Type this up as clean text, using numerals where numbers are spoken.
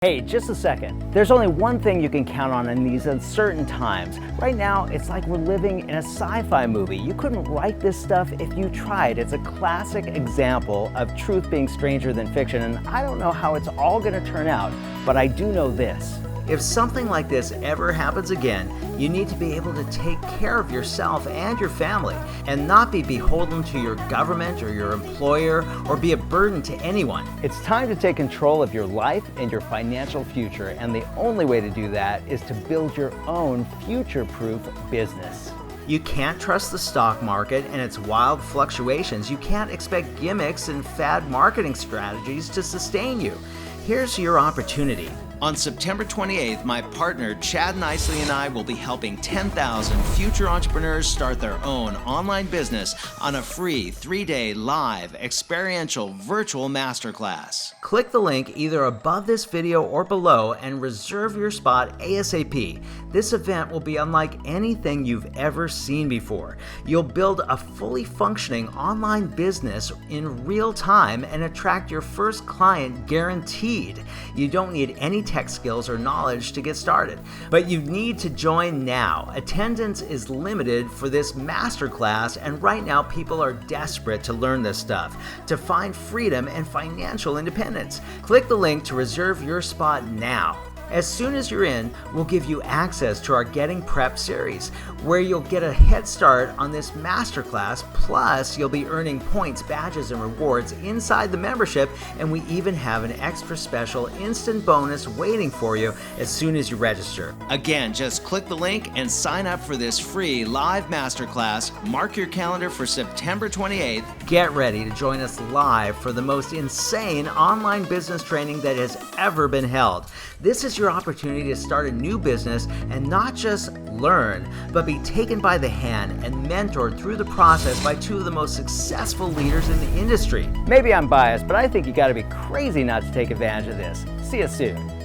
Hey, just a second. There's only one thing you can count on in these uncertain times. Right now, it's like we're living in a sci-fi movie. You couldn't write this stuff if you tried. It's a classic example of truth being stranger than fiction, and I don't know how it's all gonna turn out, but I do know this. If something like this ever happens again, you need to be able to take care of yourself and your family and not be beholden to your government or your employer or be a burden to anyone. It's time to take control of your life and your financial future, and the only way to do that is to build your own future-proof business. You can't trust the stock market and its wild fluctuations. You can't expect gimmicks and fad marketing strategies to sustain you. Here's your opportunity. On September 28th, my partner Chad Nicely and I will be helping 10,000 future entrepreneurs start their own online business on a free 3-day live experiential virtual masterclass. Click the link either above this video or below and reserve your spot ASAP. This event will be unlike anything you've ever seen before. You'll build a fully functioning online business in real time and attract your first client guaranteed. You don't need any tech skills or knowledge to get started, but you need to join now. Attendance is limited for this masterclass, and right now people are desperate to learn this stuff, to find freedom and financial independence. Click the link to reserve your spot now. As soon as you're in, we'll give you access to our Getting Prepped series, where you'll get a head start on this masterclass, plus you'll be earning points, badges, and rewards inside the membership, and we even have an extra special instant bonus waiting for you as soon as you register. Again, just click the link and sign up for this free live masterclass. Mark your calendar for September 28th. Get ready to join us live for the most insane online business training that has ever been held. This is your opportunity to start a new business and not just learn, but be taken by the hand and mentored through the process by two of the most successful leaders in the industry. Maybe I'm biased, but I think you gotta be crazy not to take advantage of this. See you soon.